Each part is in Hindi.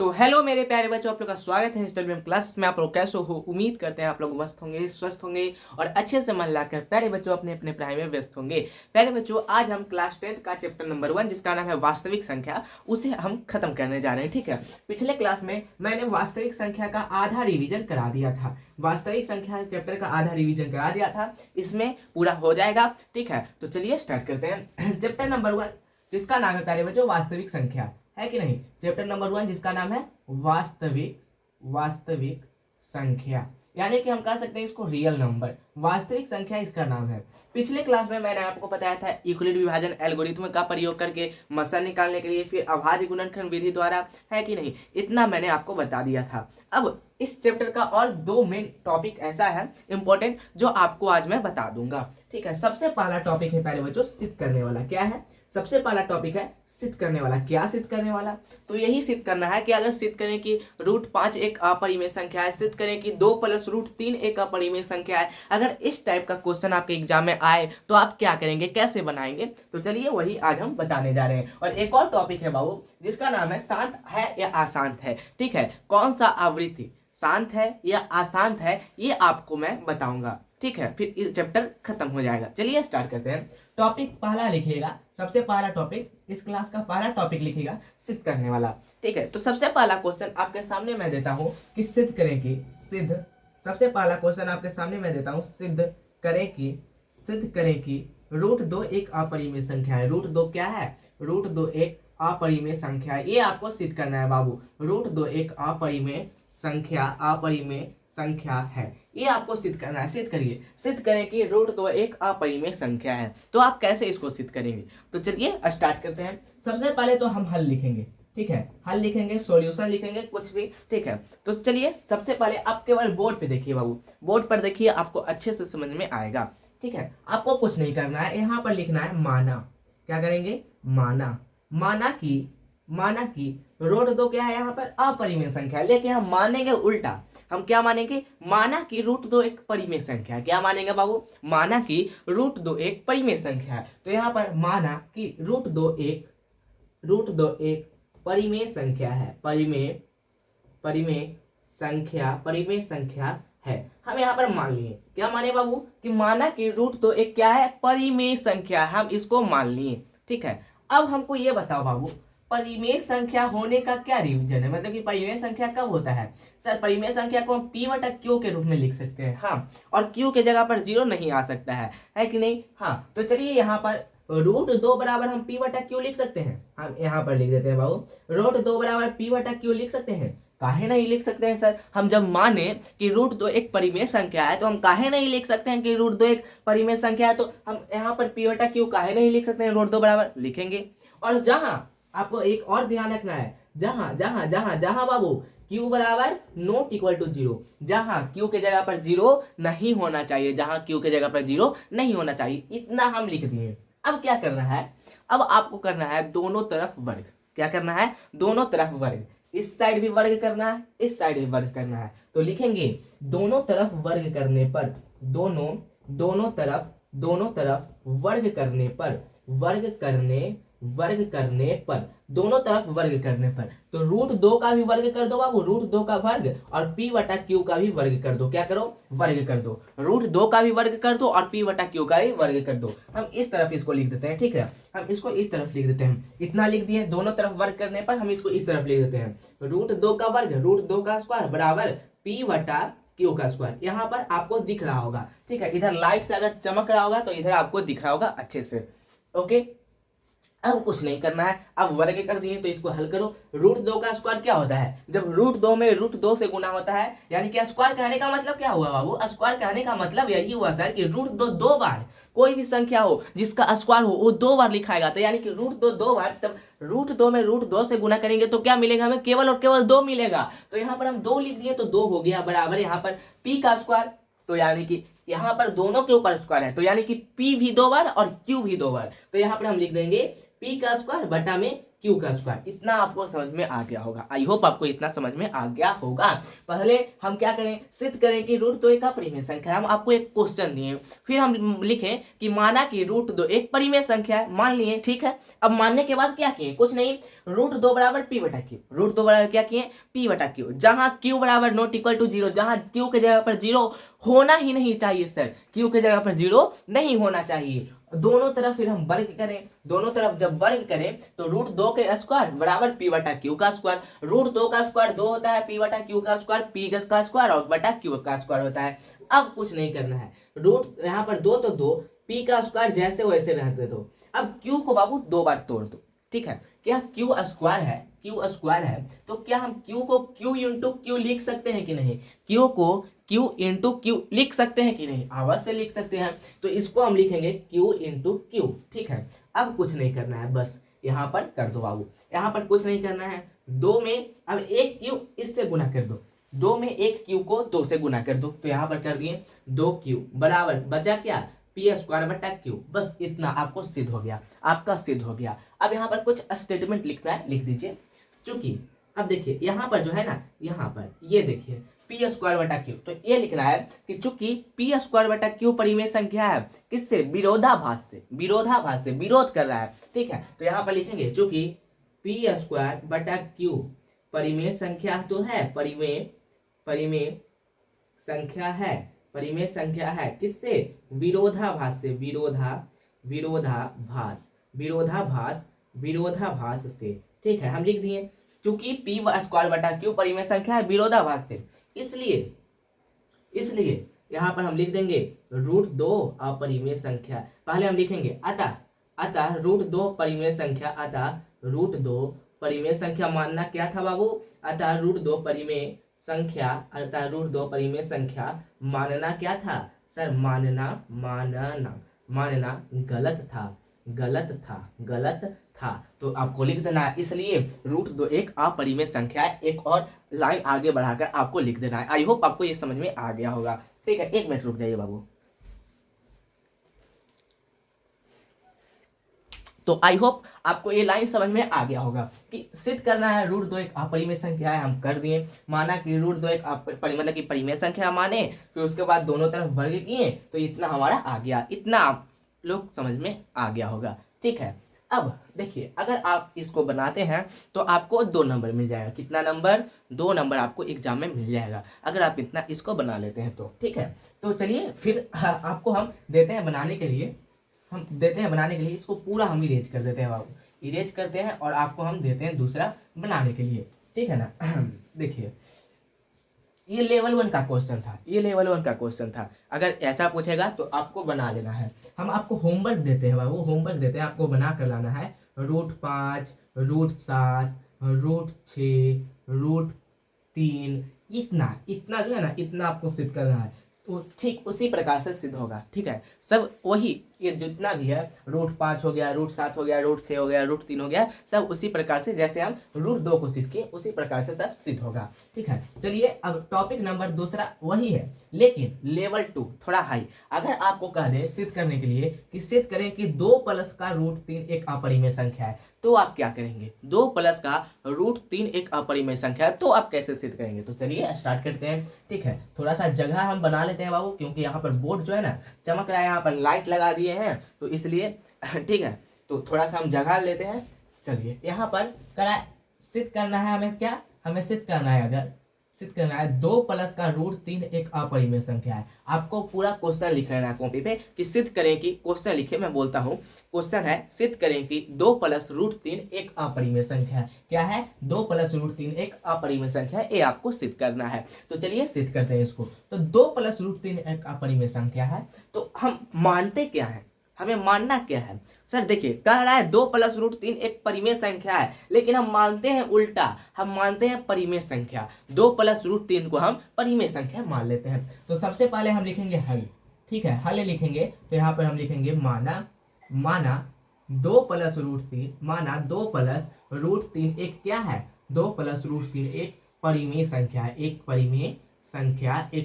तो हेलो मेरे प्यारे बच्चों, आप लोग का स्वागत है स्टडी क्लास में। आप लोग कैसे हो? उम्मीद करते हैं आप लोग मस्त होंगे, स्वस्थ होंगे और अच्छे से मन लगाकर प्यारे बच्चों अपने अपने पढ़ाई में व्यस्त होंगे। प्यारे बच्चों, आज हम क्लास 10th का चैप्टर नंबर 1 जिसका नाम है वास्तविक संख्या, उसे हम खत्म करने जा रहे हैं। ठीक है, पिछले क्लास में मैंने वास्तविक संख्या का आधा रिविजन करा दिया था। वास्तविक संख्या चैप्टर का आधा रिविजन करा दिया था, इसमें पूरा हो जाएगा। ठीक है, तो चलिए स्टार्ट करते हैं। चैप्टर नंबर 1 जिसका नाम है प्यारे बच्चों वास्तविक संख्या, है कि नहीं? चैप्टर नंबर 1 जिसका नाम है वास्तविक संख्या, यानी कि हम कह सकते हैं इसको रियल नंबर। वास्तविक संख्या इसका नाम है। पिछले क्लास में मैंने आपको बताया था यूक्लिड विभाजन एल्गोरिथ्म का प्रयोग करके मसर निकालने के लिए, फिर अभाज्य गुणनखंड विधि द्वारा, है कि नहीं? इतना मैंने आपको बता दिया था। अब इस चैप्टर का और दो मेन टॉपिक ऐसा है इंपॉर्टेंट, जो आपको आज मैं बता दूंगा। ठीक है, सबसे पहला टॉपिक है प्यारे बच्चों सिद्ध करने वाला। क्या है? सबसे पहला टॉपिक है सिद्ध करने वाला। क्या सिद्ध करने वाला? तो यही सिद्ध करना है कि अगर सिद्ध करें कि √5 एक अपरिमेय संख्या है, सिद्ध करें कि 2 + √3 एक अपरिमेय संख्या है। अगर इस टाइप का क्वेश्चन आपके एग्जाम में आए तो आप क्या करेंगे, कैसे बनाएंगे? तो चलिए वही आज हम बताने जा रहे हैं। और एक और टॉपिक है बाबू जिसका नाम है शांत है या अशांत है। ठीक है, कौन सा आवृत्ति शांत है या अशांत है ये आपको मैं बताऊंगा। ठीक है, फिर इस चैप्टर खत्म हो जाएगा। चलिए स्टार्ट करते हैं। टॉपिक पहला लिखिएगा, सबसे पहला टॉपिक, इस क्लास का पहला टॉपिक लिखिएगा सिद्ध करने वाला। ठीक है, तो सबसे पहला क्वेश्चन आपके सामने मैं देता हूं कि सिद्ध करें कि सबसे पहला क्वेश्चन आपके सामने मैं देता हूं सिद्ध करें कि √2 एक अपरिमेय संख्या है। √2 क्या है? √2 एक अपरिमेय संख्या है। ये आपको सिद्ध करना है बाबू। √2 एक अपरिमेय संख्या है, ये आपको सिद्ध करना है। सिद्ध करिए, सिद्ध करें कि √2 एक अपरिमेय संख्या है। तो आप कैसे इसको सिद्ध करेंगे? तो चलिए स्टार्ट करते हैं। सबसे पहले तो हम हल लिखेंगे। ठीक है, हल लिखेंगे, सॉल्यूशन लिखेंगे, कुछ भी। ठीक है, तो चलिए सबसे पहले आप केवल बोर्ड पे देखिए बाबू, बोर्ड पर देखिए, आपको अच्छे से समझ में आएगा। ठीक है, आपको कुछ नहीं करना है, यहाँ पर लिखना है माना। क्या करेंगे? माना कि √2 क्या है? यहाँ पर अपरिमेय संख्या है, लेकिन हम मानेंगे उल्टा। हम क्या मानेंगे? माना कि √2 एक परिमेय संख्या है। क्या मानेंगे बाबू? माना कि √2 एक परिमेय संख्या है। तो यहाँ पर माना कि √2 एक परिमेय संख्या है। परिमेय संख्या है। हम यहाँ पर मान लिए। क्या माने बाबू? कि माना कि √2 एक क्या है? परिमेय संख्या। हम इसको मान लिए। ठीक है, अब हमको ये बताओ बाबू, परिमेय संख्या होने का क्या रिवीजन है? मतलब कि परिमेय संख्या कब होता है? सर परिमेय संख्या को हम P/Q के रूप में लिख सकते हैं। हाँ, और Q के जगह पर 0 नहीं आ सकता है कि नहीं? हाँ, तो चलिए यहाँ पर √2 बराबर हम P/Q लिख सकते हैं। हम यहाँ पर लिख देते हैं बाबू, √2 बराबर P/Q लिख सकते हैं। काहे नहीं लिख सकते हैं सर? हम जब माने कि √2 एक परिमेय संख्या है तो हम काहे नहीं लिख सकते हैं कि √2 एक परिमेय संख्या है? तो हम यहाँ पर P/Q काहे नहीं लिख सकते हैं? √2 बराबर लिखेंगे। और जहां आपको एक और ध्यान रखना है, जहां बाबू Q बराबर ≠0, जहां Q के जगह पर 0 नहीं होना चाहिए, होना चाहिए, इतना हम लिख दिए। अब क्या करना है? अब आपको करना है दोनों तरफ वर्ग। क्या करना है? दोनों तरफ वर्ग। इस साइड भी वर्ग करना है, इस साइड भी वर्ग करना है। तो लिखेंगे दोनों तरफ वर्ग करने पर, दोनों तरफ वर्ग करने पर, दोनों तरफ वर्ग करने पर, तो √2 का भी वर्ग कर दो बाबू, √2 का वर्ग, और P/Q का भी वर्ग कर दो। क्या करो? वर्ग कर दो। √2 का भी वर्ग कर दो और P/Q का भी वर्ग कर दो। हम इस तरफ इसको लिख देते हैं। ठीक है, हम इसको इस तरफ लिख देते हैं। इतना लिख दिए, दोनों तरफ वर्ग करने पर हम इसको इस तरफ लिख देते हैं। √2 का वर्ग, √2 का स्क्वायर बराबर P/Q का स्क्वायर। यहाँ पर आपको दिख रहा होगा। ठीक है, इधर लाइट से अगर चमक रहा होगा तो इधर आपको दिख रहा होगा अच्छे से। ओके, अब कुछ नहीं करना है। अब वर्ग कर दिए तो इसको हल करो। √2 का स्क्वायर क्या होता है? जब √2 में √2 से गुना होता है, यानी कि स्क्वायर कहने का मतलब क्या हुआ बाबू? स्क्वायर कहने का मतलब यही हुआ सर कि √2 दो बार, कोई भी संख्या हो जिसका स्क्वायर हो वो 2 बार लिखाएगा। तो यानी कि √2 दो बार, तब √2 में √2 से गुना करेंगे तो क्या मिलेगा हमें? केवल और केवल 2 मिलेगा। तो यहाँ पर हम 2 लिख दिए तो 2 हो गया बराबर यहाँ पर P का स्क्वायर। तो यानी कि यहाँ पर दोनों के ऊपर स्क्वायर है, तो यानी कि P भी 2 बार और Q भी 2 बार। तो यहाँ पर हम लिख देंगे P का स्क्वायर बटा में क्यू का स्क्वायर। इतना आपको समझ में आ गया होगा। आई होप आपको इतना समझ में आ गया होगा। पहले हम क्या करें, सिद्ध करें कि रूट दो एक अपरिमेय संख्या है। हम आपको एक क्वेश्चन दिए, फिर हम लिखें कि माना कि रूट दो एक परिमेय संख्या है, मान लिए, ठीक है। अब मानने के बाद क्या किए, कुछ नहीं, रूट दो बराबर पी बटा क्यू, रूट दो बराबर क्या किए, पी बटा क्यू, जहां क्यू बराबर नॉट इक्वल टू जीरो, जहां क्यू के जगह पर जीरो होना ही नहीं चाहिए सर, क्यू के जगह पर जीरो नहीं होना चाहिए। दोनों तरफ फिर हम वर्ग करें, दोनों तरफ जब वर्ग करें तो रूट दो के स्क्वायर बराबर पी बटा क्यू का स्क्वायर। रूट दो का स्क्वायर दो होता है, पी बटा क्यू का स्क्वायर पी का स्क्वायर और बटा क्यू का स्क्वायर होता है। अब कुछ नहीं करना है, रूट यहाँ पर दो तो दो, पी का स्क्वायर जैसे वैसे रहते दो। अब क्यू को बाबू दो बार तोड़ दो, ठीक है। क्या क्यू स्क्वायर है, क्यू स्क्वायर है तो क्या हम क्यू को क्यू इंटू क्यू लिख सकते हैं कि नहीं, क्यू को क्यू इंटू क्यू लिख सकते हैं कि नहीं, अवश्य लिख सकते हैं। तो इसको हम लिखेंगे क्यू इंटू क्यू, ठीक है। अब कुछ नहीं करना है, बस यहाँ पर कर दो बाबू, यहाँ पर कुछ नहीं करना है। दो में अब एक क्यू इससे गुना कर दो, दो में एक क्यू को दो से गुना कर दो, तो यहाँ पर कर दिए दो क्यू बराबर बचा क्या, पी स्क्वायर बटा क्यू। बस इतना आपको सिद्ध हो गया, आपका सिद्ध हो गया। अब यहाँ पर कुछ स्टेटमेंट लिखना है, लिख दीजिए। चूंकि अब देखिए यहाँ पर जो है ना, यहाँ पर ये देखिए पी स्क्वायर बटा क्यू, तो ये लिखना है कि चूंकि पी स्क्वायर बटा क्यू परिमेय संख्या है, किससे, विरोधाभास से, विरोधाभास से विरोध कर रहा है, ठीक है। तो यहाँ पर लिखेंगे चूंकि पी स्क्वायर बटा क्यू परिमेय संख्या तो है, परिमेय संख्या है, परिमेय संख्या है, किससे, विरोधाभास से, विरोधाभास से, ठीक है। हम लिख दिए चूंकि पी स्क्वायर बटा क्यू परिमेय संख्या है विरोधाभास से, इसलिए यहां पर हम लिख देंगे रूट दो अपरिमेय संख्या। पहले हम लिखेंगे अतः रूट दो परिमेय संख्या, अतः रूट दो परिमेय संख्या मानना क्या था बाबू, अतः रूट दो परिमेय संख्या, अतः रूट दो परिमेय संख्या मानना क्या था सर, मानना गलत था। तो आपको लिख देना है, इसलिए रूट दो एक अपरिमेय संख्या है। एक और लाइन आगे बढ़ाकर आपको लिख देना है। आई होप आपको ये समझ में आ गया होगा, ठीक है। एक मिनट रुक जाइए बाबू। तो आई होप आपको ये लाइन समझ में आ गया होगा कि सिद्ध करना है रूट दो एक अपरिमेय संख्या है, हम कर दिए। माना कि रूट दो एक मतलब कि परिमेय संख्या माने, फिर उसके बाद दोनों तरफ वर्ग किए, तो इतना हमारा आ गया, इतना आप लोग समझ में आ गया होगा, ठीक है। अब देखिए अगर आप इसको बनाते हैं तो आपको 2 नंबर मिल जाएगा। कितना नंबर, 2 नंबर आपको एग्जाम में मिल जाएगा अगर आप इतना इसको बना लेते हैं तो, ठीक है। तो चलिए फिर आपको हम देते हैं बनाने के लिए, इसको पूरा हम इरेज कर देते हैं बाबू, इरेज करते हैं और आपको हम देते हैं दूसरा बनाने के लिए, ठीक है ना। देखिए ये लेवल 1 का क्वेश्चन था, अगर ऐसा पूछेगा तो आपको बना लेना है। हम आपको होमवर्क देते हैं बाबू, आपको बना कर लाना है रूट 5, रूट 7, रूट 6, रूट 3, इतना जो है ना, इतना आपको सिद्ध करना है। तो ठीक उसी प्रकार से सिद्ध होगा, ठीक है। सब वही ये जितना भी है, रूट 5 हो गया, रूट 7 हो गया, रूट 6 हो गया, रूट 3 हो गया, सब उसी प्रकार से जैसे हम रूट 2 को सिद्ध किए उसी प्रकार से सब सिद्ध होगा, ठीक है। चलिए अब टॉपिक नंबर दूसरा वही है, लेकिन लेवल 2 थोड़ा हाई। अगर आपको कह दे सिद्ध करने के लिए कि सिद्ध करें कि 2 प्लस का रूट 3 एक अपरिमेय संख्या है, तो आप क्या करेंगे, 2 प्लस का रूट 3 एक अपरिमेय संख्या है, तो आप कैसे सिद्ध करेंगे। तो चलिए स्टार्ट करते हैं, ठीक है। थोड़ा सा जगह हम बना लेते हैं बाबू, क्योंकि यहाँ पर बोर्ड जो है ना चमक रहा है, यहाँ पर लाइट लगा दिए हैं तो इसलिए, ठीक है। तो थोड़ा सा हम जगह लेते हैं। चलिए यहाँ पर सिद्ध करना है हमें, क्या हमें सिद्ध करना है, अगर सिद्ध करना है 2 प्लस का रूट 3 एक अपरिमेय संख्या है। आपको पूरा क्वेश्चन लिख लेना है कॉपी पे कि सिद्ध करें कि, क्वेश्चन लिखे, मैं बोलता हूँ क्वेश्चन है, सिद्ध करें कि 2 प्लस रूट 3 एक अपरिमेय संख्या है। क्या है, 2 प्लस रूट 3 एक अपरिमेय संख्या है, ये आपको सिद्ध करना है। तो चलिए सिद्ध करते हैं इसको। तो 2 प्लस रूट 3 एक अपरिमेय संख्या है, तो हम मानते क्या है, हमें मानना क्या है सर। देखिए कह रहा है 2 प्लस रूट 3 एक परिमेय संख्या है, लेकिन हम मानते हैं उल्टा, हम मानते हैं परिमेय संख्या। 2 प्लस रूट 3 को हम परिमेय संख्या मान लेते हैं। तो सबसे पहले हम लिखेंगे हल, ठीक है, हल लिखेंगे। तो यहाँ पर हम लिखेंगे माना 2 प्लस रूट 3, माना 2 प्लस रूट 3 एक क्या है, 2 प्लस रूट 3 एक परिमेय संख्या है, एक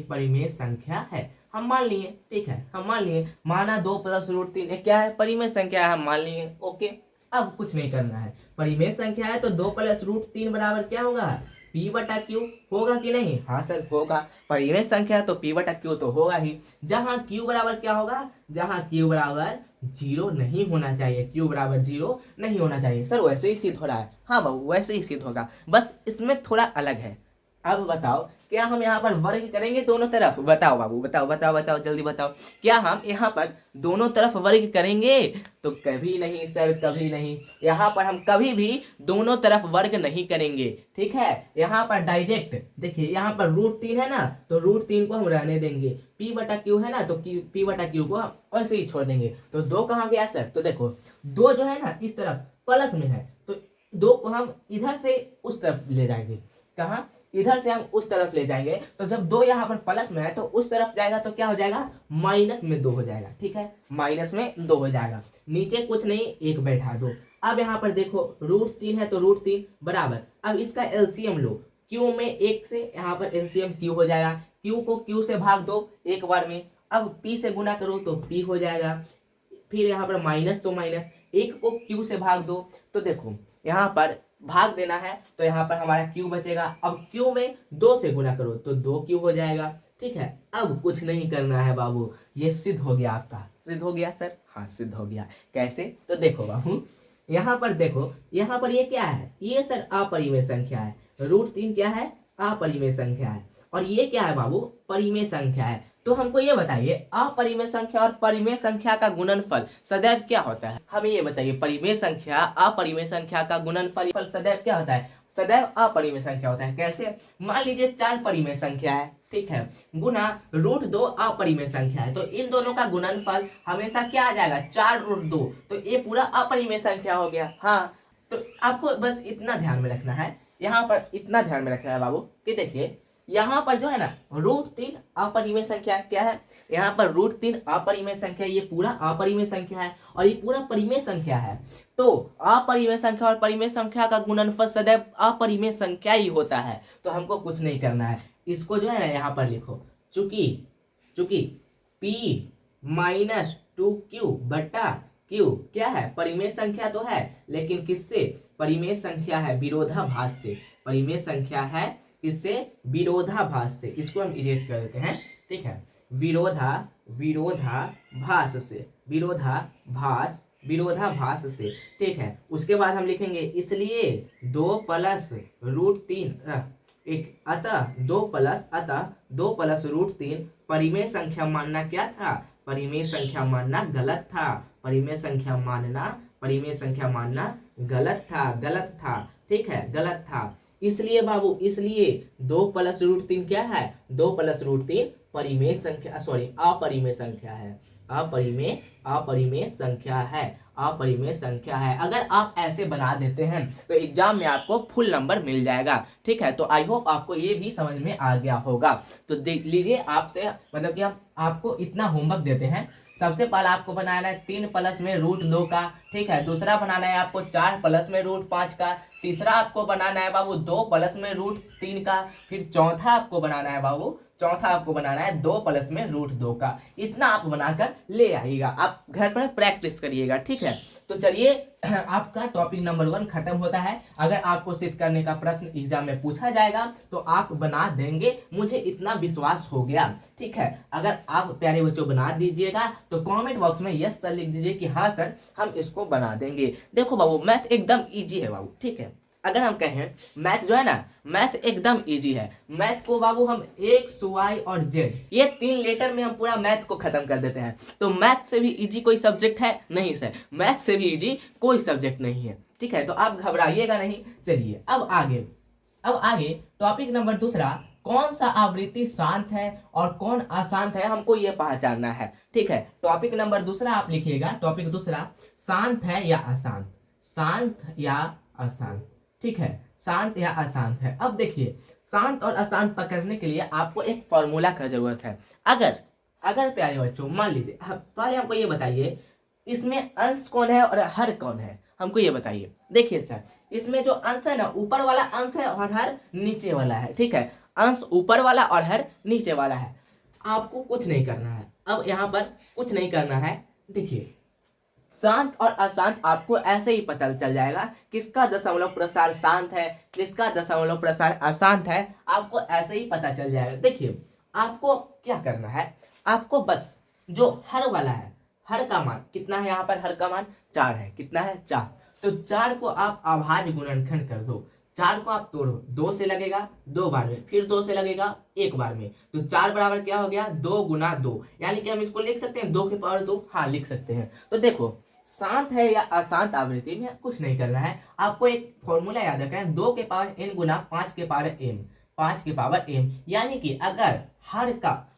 परिमेय संख्या है। हम मान लिए, ठीक है, हम मान लिए, माना 2 प्लस रूट 3 क्या है, परिमेय संख्या है, हम मान लिए, ओके। अब कुछ नहीं करना है, परिमेय संख्या है तो 2 प्लस रूट 3 बराबर क्या होगा, पी बटा क्यू। होगा कि नहीं, हाँ सर होगा, परिमेय संख्या है तो पी बटा क्यू तो होगा ही। जहां क्यू बराबर क्या होगा, जहां क्यू बराबर 0 नहीं होना चाहिए, क्यू बराबर 0 नहीं होना चाहिए। सर वैसे ही सिद्ध हो रहा है, हाँ बाबू वैसे ही सिद्ध होगा, बस इसमें थोड़ा अलग है। अब बताओ क्या हम यहाँ पर वर्ग करेंगे दोनों तरफ, बताओ बाबू बताओ बताओ बताओ जल्दी बताओ, क्या हम यहाँ पर दोनों तरफ वर्ग करेंगे, तो कभी नहीं सर कभी नहीं, यहाँ पर हम कभी भी दोनों तरफ वर्ग नहीं करेंगे। ठीक है, यहाँ पर डायरेक्ट देखिए, यहाँ पर रूट 3 है ना, तो रूट 3 को हम रहने देंगे, पी बटा क्यू है ना, तो पी बटा क्यू को हम ऐसे ही छोड़ देंगे। तो 2 कहाँ गया सर, तो देखो 2 जो है ना इस तरफ प्लस में है, तो 2 को हम इधर से उस तरफ ले जाएंगे, कहाँ, इधर से हम उस तरफ ले जाएंगे। तो जब 2 यहाँ पर प्लस में है तो उस तरफ जाएगा तो क्या हो जाएगा, माइनस में 2 हो जाएगा। ठीक है, माइनस में 2 हो जाएगा, नीचे कुछ नहीं 1 बैठा दो। अब यहाँ पर देखो रूट 3 है तो रूट 3 बराबर, अब इसका एलसीएम लो, क्यू में 1 से यहाँ पर एलसीएम क्यू हो जाएगा, क्यू को क्यू से भाग दो एक बार में, अब पी से गुना करो तो पी हो जाएगा, फिर यहाँ पर माइनस तो माइनस, 1 को क्यू से भाग दो, तो देखो यहाँ पर भाग देना है तो यहाँ पर हमारा क्यू बचेगा, अब क्यू में 2 से गुना करो तो 2 क्यू हो जाएगा। ठीक है, अब कुछ नहीं करना है बाबू, ये सिद्ध हो गया आपका, सिद्ध हो गया सर, हाँ सिद्ध हो गया। कैसे, तो देखो बाबू यहाँ पर देखो, यहाँ पर ये क्या है, ये सर अपरिमेय संख्या है, रूट 3 क्या है, अपरिमेय संख्या है, और ये क्या है बाबू, परिमेय संख्या है। तो हमको ये बताइए अपरिमेय संख्या और परिमेय संख्या का गुणनफल सदैव क्या होता है, हमें ये बताइए, परिमेय संख्या अपरिमेय संख्या का गुणनफल सदैव क्या होता है, सदैव अपरिमेय संख्या होता है। कैसे, मान लीजिए 4 परिमेय संख्या है, ठीक है, गुना रूट 2 अपरिमेय संख्या है, तो इन दोनों का गुणनफल हमेशा क्या आ जाएगा, 4 रूट 2, तो ये पूरा अपरिमेय संख्या हो गया। हाँ, तो आपको बस इतना ध्यान में रखना है, यहाँ पर इतना ध्यान में रखना है बाबू कि देखिए यहाँ पर जो है ना रूट 3 अपरिमेय संख्या क्या है, यहाँ पर रूट 3 अपरिमेय संख्या, ये पूरा अपरिमेय संख्या है और ये पूरा परिमेय संख्या है। तो अपरिमेय संख्या और परिमेय संख्या का गुणनफल सदैव अपरिमेय संख्या ही होता है। तो हमको कुछ नहीं करना है, इसको जो है ना यहाँ पर लिखो, चूंकि p माइनस 2q बटा q क्या है, परिमेय संख्या तो है, लेकिन किससे, परिमेय संख्या है विरोधाभास से, परिमेय संख्या है किससे, विरोधाभास से, इसको हम इरेज कर देते हैं। ठीक है, विरोधाभास से, विरोधाभास से। ठीक है, उसके बाद हम लिखेंगे इसलिए 2 प्लस रूट 3 अतः 2 प्लस रूट 3 परिमेय संख्या मानना क्या था, परिमेय संख्या मानना गलत था, परिमेय संख्या मानना गलत था। ठीक है, गलत था, इसलिए बाबू, इसलिए 2 प्लस रूट 3 क्या है, 2 प्लस रूट 3 परिमेय संख्या, सॉरी अपरिमेय संख्या है, अपरिमेय संख्या है। अगर आप ऐसे बना देते हैं तो एग्जाम में आपको फुल नंबर मिल जाएगा। ठीक है, तो आई होप आपको ये भी समझ में आ गया होगा। तो देख लीजिए, आपसे मतलब कि हम आपको इतना होमवर्क देते हैं, सबसे पहले आपको बनाना है 3 प्लस में रूट 2 का, ठीक है, दूसरा बनाना है आपको 4 प्लस में रूट 5 का, तीसरा आपको बनाना है बाबू 2 प्लस में रूट 3 का, फिर चौथा आपको बनाना है 2 प्लस में रूट 2 का। इतना आप बनाकर ले आइएगा, आप घर पर प्रैक्टिस करिएगा। ठीक है, तो चलिए आपका टॉपिक नंबर 1 खत्म होता है। अगर आपको सिद्ध करने का प्रश्न एग्जाम में पूछा जाएगा तो आप बना देंगे, मुझे इतना विश्वास हो गया। ठीक है, अगर आप प्यारे बच्चों बना दीजिएगा तो कमेंट बॉक्स में यस सर लिख दीजिए कि हाँ सर हम इसको बना देंगे। देखो बाबू, मैथ एकदम इजी है बाबू। ठीक है, अगर हम कहें मैथ जो है ना, मैथ एकदम इजी है। मैथ को बाबू हम x, y और z, ये 3 लेटर में हम पूरा मैथ को खत्म कर देते हैं। तो मैथ से भी इजी कोई सब्जेक्ट है नहीं सर, मैथ से भी इजी कोई सब्जेक्ट नहीं है। ठीक है, तो आप घबराइएगा नहीं। चलिए अब आगे टॉपिक नंबर 2, कौन सा आवृत्ति शांत है और कौन अशांत है, हमको ये पहचानना है। ठीक है, टॉपिक नंबर 2 आप लिखिएगा, टॉपिक 2 शांत है या अशांत, शांत या अशांत। ठीक है, शांत या अशांत है। अब देखिए, शांत और अशांत पकड़ने के लिए आपको एक फॉर्मूला का जरूरत है। अगर प्यारे बच्चों मान लीजिए, पहले हमको ये बताइए इसमें अंश कौन है और हर कौन है, हमको ये बताइए। देखिए सर, इसमें जो अंश है ना, ऊपर वाला अंश है और हर नीचे वाला है। ठीक है, अंश ऊपर वाला और हर नीचे वाला है। आपको कुछ नहीं करना है, अब यहाँ पर कुछ नहीं करना है। देखिए शांत और अशांत आपको ऐसे ही पता चल जाएगा, किसका दशमलव प्रसार शांत है, किसका दशमलव प्रसार अशांत है, आपको ऐसे ही पता चल जाएगा। देखिए आपको क्या करना है, आपको बस जो हर वाला है, हर का मान कितना है, यहाँ पर हर का मान 4 है, कितना है 4, तो 4 को आप अभाज्य गुणनखंड कर दो, 4 को आप तोड़ो, 2 से लगेगा 2 बार में, फिर 2 से लगेगा 1 बार में, तो 4 बराबर क्या हो गया 2 गुना 2, यानी कि हम इसको लिख सकते हैं 2 के पावर 2, हाँ लिख सकते हैं। तो देखो शांत है या अशांत आवृत्ति में कुछ नहीं करना है, आपको एक फॉर्मूला याद रखना है, 2 के पावर n गुना 5 के पावर m, 5 के पावर m, यानी कि अगर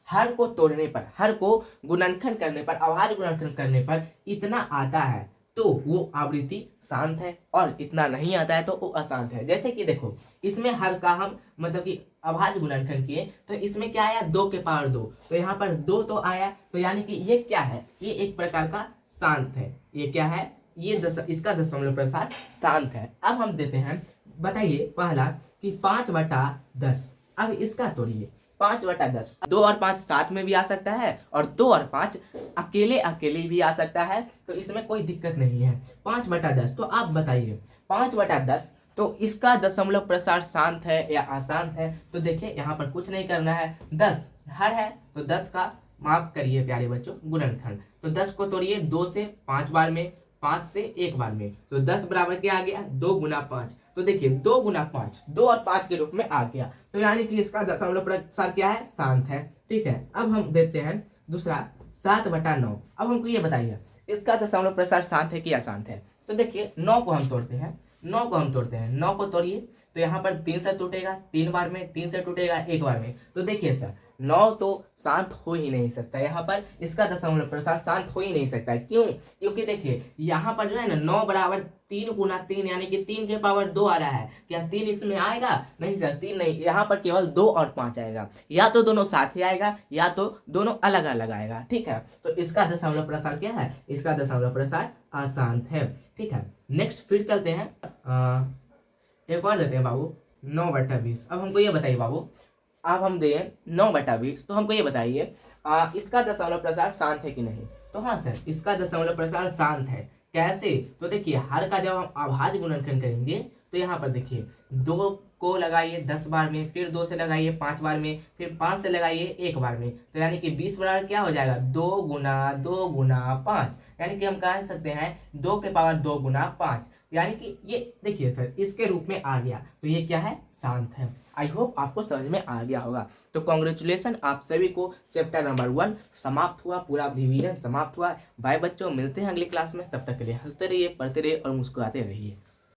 हर को तोड़ने पर, हर को गुणनखंड करने पर, अभाज्य गुणनखंड करने पर इतना आता है तो वो आवृत्ति शांत है, और इतना नहीं आता है तो वो अशांत है। जैसे कि देखो इसमें हर का हम मतलब कि अभाज्य गुणनखंड किए तो इसमें क्या आया 2 के पावर 2, तो यहाँ पर 2 तो आया, तो यानी कि ये क्या है, ये एक प्रकार का शांत है, ये क्या है, ये इसका दशमलव प्रसार शांत है। अब हम देते हैं, बताइए पहला कि 5/10, अब इसका तोड़िए 5/10, 2 और 5 साथ में भी आ सकता है और 2 और 5 अकेले अकेले भी आ सकता है, तो इसमें कोई दिक्कत नहीं है। 5/10, तो आप बताइए 5/10 तो इसका दशमलव प्रसार शांत है या अशांत है, तो देखिए यहाँ पर कुछ नहीं करना है, 10 हर है तो 10 का माफ करिए प्यारे बच्चों गुणनखंड, तो 10 को तोड़िए 2 से 5 बार में, 5 से 1 बार में, तो 10 बराबर क्या आ गया 2 गुना 5, तो देखिए 2 गुना 5 2 और 5 के रूप में आ गया, तो यानी कि इसका दशमलव प्रसार क्या है शांत है। ठीक है, अब हम देखते हैं दूसरा 7/9, अब हमको ये बताइए इसका दशमलव प्रसार शांत है कि अशांत है, तो देखिए 9 को हम तोड़ते हैं, 9 को तोड़िए, तो यहाँ पर 3 से टूटेगा 3 बार में, 3 से टूटेगा 1 बार में, तो देखिए सर 9 तो शांत हो ही नहीं सकता, यहाँ पर इसका दशमलव प्रसार शांत हो ही नहीं सकता है। क्यों? क्योंकि देखिए यहाँ पर जो है ना 9 बराबर 3 गुना 3, यानी कि 3 के पावर 2 आ रहा है, क्या 3 इसमें आएगा? नहीं सर 3 नहीं, यहाँ पर केवल 2 और 5 आएगा, या तो दोनों साथ ही आएगा या तो दोनों अलग अलग आएगा। ठीक है, तो इसका दशमलव प्रसार क्या है, इसका दशमलव प्रसार अशांत है। ठीक है, नेक्स्ट फिर चलते हैं, एक और देते हैं बाबू 9/20। अब हमको ये बताइए बाबू, अब हम दें 9/20, तो हमको ये बताइए इसका दशमलव प्रसार शांत है कि नहीं, तो हाँ सर इसका दशमलव प्रसार शांत है। कैसे? तो देखिए हर का जब हम अभाज्य गुणनखंड करेंगे तो यहाँ पर देखिए 2 को लगाइए 10 बार में, फिर 2 से लगाइए 5 बार में, फिर 5 से लगाइए 1 बार में, तो यानी कि 20 बराबर क्या हो जाएगा 2 गुना 5, यानी कि हम कह सकते हैं 2 के पावर 2 गुना 5, यानी कि ये देखिए सर इसके रूप में आ गया, तो ये क्या है शांत है। आई होप आपको समझ में आ गया होगा। तो कॉन्ग्रेचुलेसन आप सभी को, चैप्टर नंबर 1 समाप्त हुआ, पूरा रिवीजन समाप्त हुआ। बाय बच्चों, मिलते हैं अगली क्लास में, तब तक के लिए हंसते रहिए, पढ़ते रहिए और मुस्कुराते रहिए।